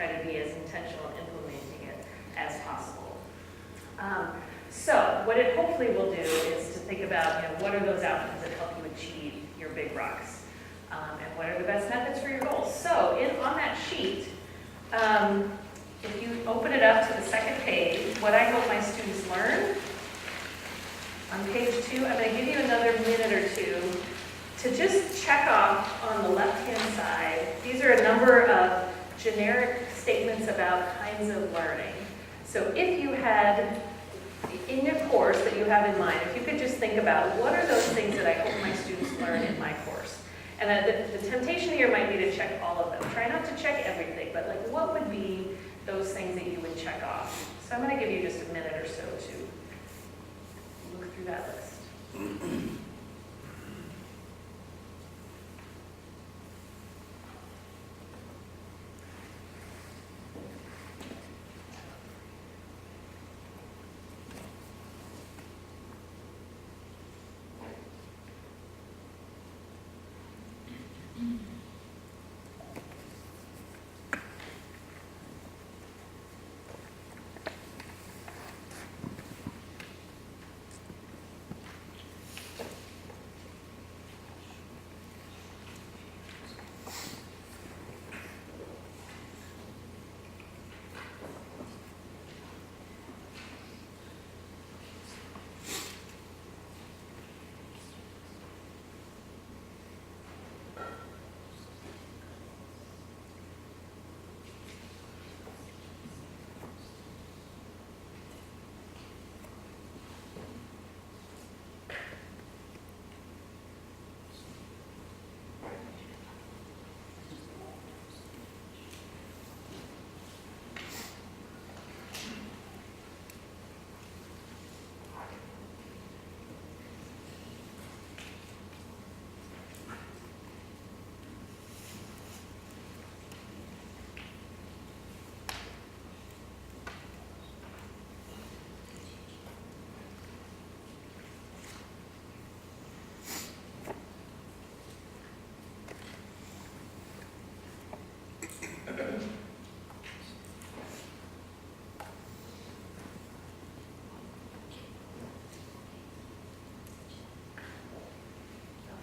try to be as intentional in implementing it as possible. So what it hopefully will do is to think about, what are those outcomes that help you achieve your big rocks, and what are the best methods for your goals. So on that sheet, if you open it up to the second page, what I hope my students learn, on page 2, I'm going to give you another minute or two to just check off on the left-hand side. These are a number of generic statements about kinds of learning. So if you had, in your course that you have in mind, if you could just think about what are those things that I hope my students learn in my course. And the temptation here might be to check all of them. Try not to check everything, but like what would be those things that you would check off? So I'm going to give you just a minute or so to look through that list.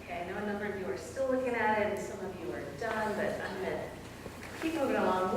Okay, I know a number of you are still looking at it, and some of you are done, but I'm going to keep moving along.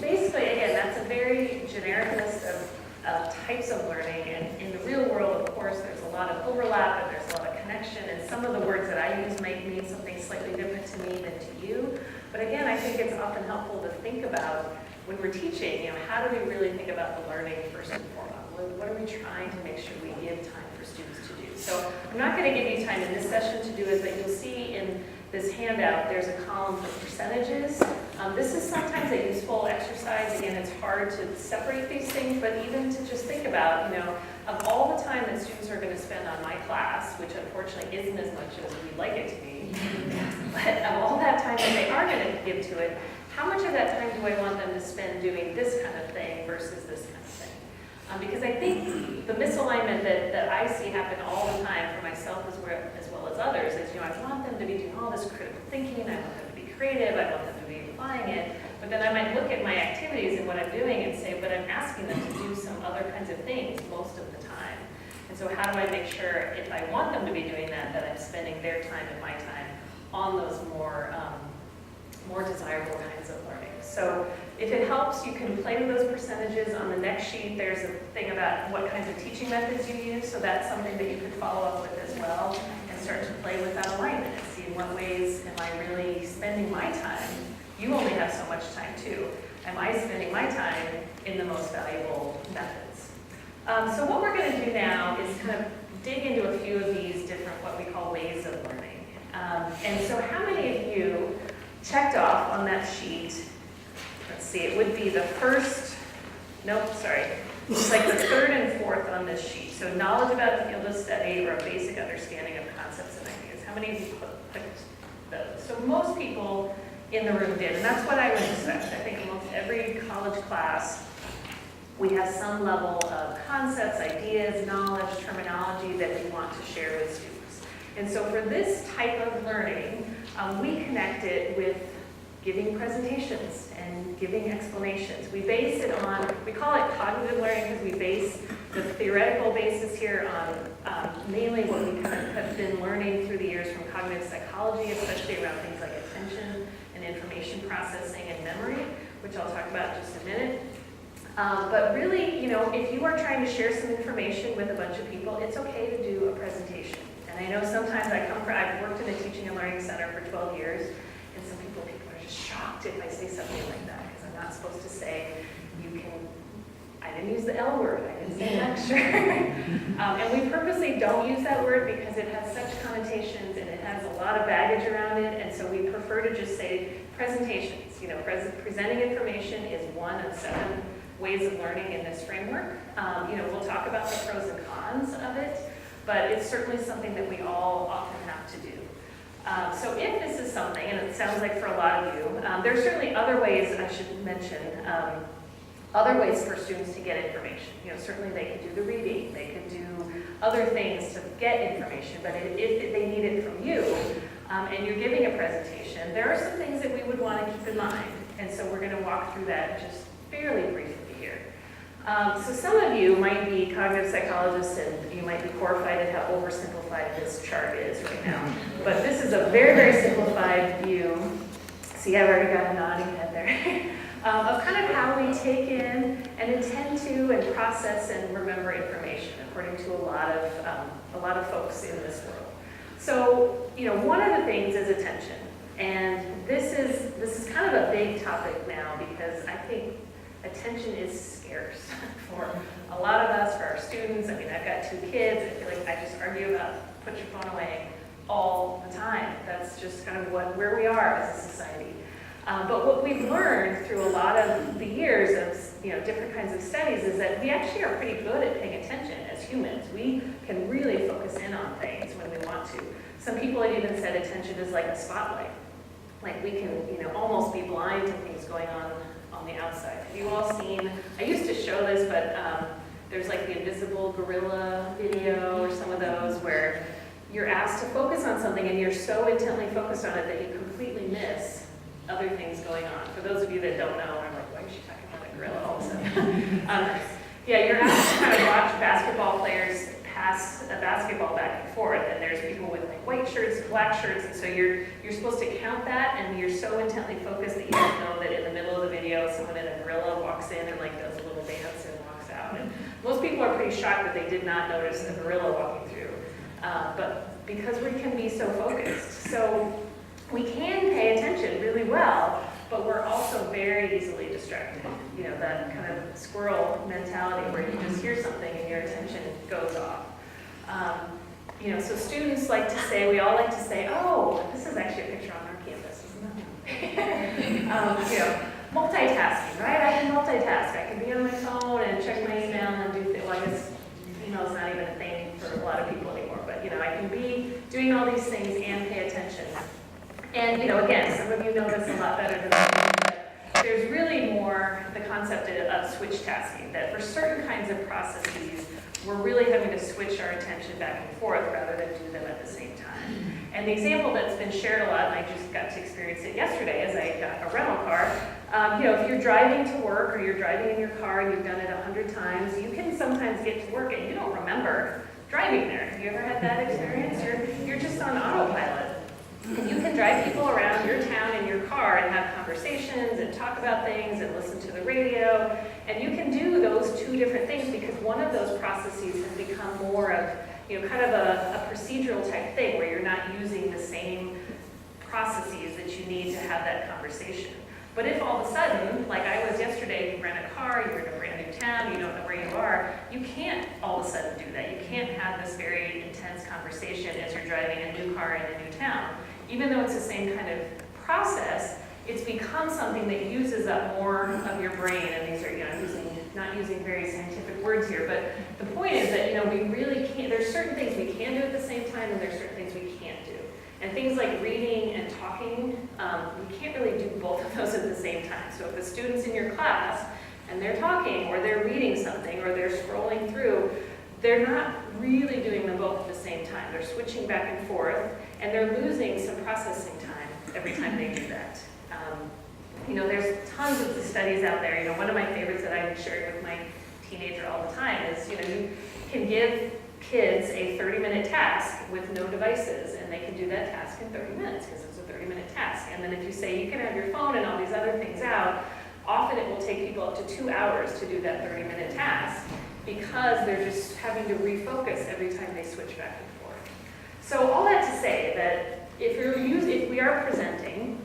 Basically, again, that's a very generic list of types of learning, and in the real world, of course, there's a lot of overlap, and there's a lot of connection, and some of the words that I use might mean something slightly different to me than to you. But again, I think it's often helpful to think about when we're teaching, how do we really think about the learning first and foremost? What are we trying to make sure we give time for students to do? So I'm not going to give you time in this session to do it, but you'll see in this handout, there's a column for percentages. This is sometimes a useful exercise. Again, it's hard to separate these things, but even to just think about, of all the time that students are going to spend on my class, which unfortunately isn't as much as we'd like it to be, but of all that time that they are going to give to it, how much of that time do I want them to spend doing this kind of thing versus this kind of thing? Because I think the misalignment that I see happen all the time for myself as well as others is, I want them to be doing all this critical thinking, I want them to be creative, I want them to be applying it, but then I might look at my activities and what I'm doing and say, but I'm asking them to do some other kinds of things most of the time. And so how do I make sure, if I want them to be doing that, that I'm spending their time and my time on those more desirable kinds of learning. So if it helps, you can play with those percentages. On the next sheet, there's a thing about what kinds of teaching methods you use, so that's something that you could follow up with as well and start to play with that alignment and see in what ways am I really spending my time. You only have so much time too. Am I spending my time in the most valuable methods? So what we're going to do now is kind of dig into a few of these different what we call ways of learning. And so how many of you checked off on that sheet? Let's see, it would be the first, nope, sorry. It's like the third and fourth on this sheet. So knowledge about the field of study or a basic understanding of concepts and ideas. How many of you clicked those? So most people in the room did, and that's what I would expect. I think almost every college class, we have some level of concepts, ideas, knowledge, terminology that we want to share with students. And so for this type of learning, we connect it with giving presentations and giving explanations. We base it on, we call it cognitive learning because we base the theoretical basis here on mainly what we kind of have been learning through the years from cognitive psychology, especially around things like attention and information processing and memory, which I'll talk about in just a minute. But really, you know, if you are trying to share some information with a bunch of people, it's okay to do a presentation. And I know sometimes I've worked in a teaching and learning center for 12 years, and some people are just shocked if I say something like that, because I'm not supposed to say, I didn't use the L word, I didn't say lecture. And we purposely don't use that word because it has such connotations and it has a lot of baggage around it, and so we prefer to just say presentations. You know, presenting information is one of 7 ways of learning in this framework. You know, we'll talk about the pros and cons of it, but it's certainly something that we all often have to do. So if this is something, and it sounds like for a lot of you, there's certainly other ways I should mention, other ways for students to get information. You know, certainly they could do the reading, they could do other things to get information, but if they need it from you, and you're giving a presentation, there are some things that we would want to keep in mind, and so we're going to walk through that just fairly briefly here. So some of you might be cognitive psychologists and you might be horrified at how oversimplified this chart is right now. But this is a very, very simplified view. See, I've already got a nodding head there. Of kind of how we take in and intend to and process and remember information, according to a lot of folks in this world. So, you know, one of the things is attention. And this is kind of a big topic now because I think attention is scarce for a lot of us, for our students. I mean, I've got 2 kids. I feel like I just argue about put your phone away all the time. That's just kind of where we are as a society. But what we've learned through a lot of the years of, you know, different kinds of studies is that we actually are pretty good at paying attention as humans. We can really focus in on things when we want to. Some people have even said attention is like a spotlight. Like we can, you know, almost be blind to things going on the outside. Have you all seen, I used to show this, but there's like the invisible gorilla video or some of those where you're asked to focus on something and you're so intently focused on it that you completely miss other things going on. For those of you that don't know, I'm like, why is she talking about a gorilla all of a sudden? Yeah, you're asked to kind of watch basketball players pass a basketball back and forth, and there's people with like white shirts, black shirts, and so you're supposed to count that, and you're so intently focused that you don't know that in the middle of the video, someone in a gorilla walks in and like does a little dance and walks out. And most people are pretty shocked that they did not notice the gorilla walking through, but because we can be so focused. So we can pay attention really well, but we're also very easily distracted. You know, that kind of squirrel mentality where you just hear something and your attention goes off. You know, so students like to say, we all like to say, oh, this is actually a picture on our campus, isn't it? You know, multitasking, right? I can multitask. I can be on my phone and check my email and do things. Well, I guess email's not even a thing for a lot of people anymore, but you know, I can be doing all these things and pay attention. And, you know, again, some of you know this a lot better than I do, but there's really more the concept of switch tasking, that for certain kinds of processes, we're really having to switch our attention back and forth rather than do them at the same time. And the example that's been shared a lot, and I just got to experience it yesterday as I got a rental car, you know, if you're driving to work or you're driving in your car and you've done it 100 times, you can sometimes get to work and you don't remember driving there. Have you ever had that experience? You're just on autopilot. And you can drive people around your town in your car and have conversations and talk about things and listen to the radio. And you can do those 2 different things because one of those processes has become more of, you know, kind of a procedural type thing where you're not using the same processes that you need to have that conversation. But if all of a sudden, like I was yesterday, you rent a car, you're in a brand new town, you don't know where you are, you can't all of a sudden do that. You can't have this very intense conversation as you're driving a new car in a new town. Even though it's the same kind of process, it's become something that uses up more of your brain, and these are, you know, not using very scientific words here, but the point is that, you know, we really can't, there's certain things we can do at the same time, and there's certain things we can't do. And things like reading and talking, we can't really do both of those at the same time. So if the student's in your class, and they're talking, or they're reading something, or they're scrolling through, they're not really doing them both at the same time. They're switching back and forth, and they're losing some processing time every time they do that. there's tons of the studies out there. One of my favorites that I share with my teenager all the time is, you can give kids a 30-minute task with no devices, and they can do that task in 30 minutes because it's a 30-minute task. And then if you say you can have your phone and all these other things out, often it will take people up to 2 hours to do that 30-minute task because they're just having to refocus every time they switch back and forth. So all that to say that if we are presenting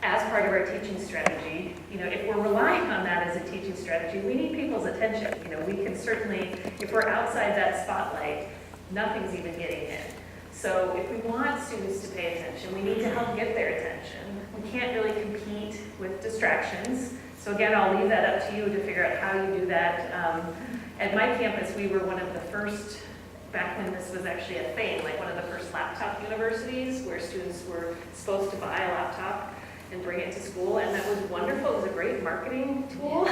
as part of our teaching strategy, if we're relying on that as a teaching strategy, we need people's attention. We can certainly, if we're outside that spotlight, nothing's even getting in. So if we want students to pay attention, we need to help get their attention. We can't really compete with distractions. So again, I'll leave that up to you to figure out how you do that. At my campus, we were one of the first, back when this was actually a thing, like one of the first laptop universities where students were supposed to buy a laptop and bring it to school, and that was wonderful. It was a great marketing tool.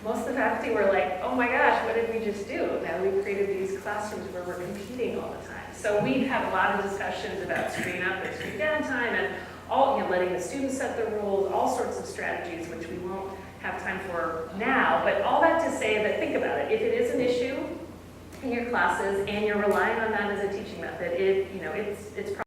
Most of the faculty were like, oh my gosh, what did we just do? Now we've created these classrooms where we're competing all the time. So we've had a lot of discussions about screen up and screen down time and all, letting the students set the rules, all sorts of strategies, which we won't have time for now. But all that to say that, think about it. If it is an issue in your classes and you're relying on that as a teaching method, it's probably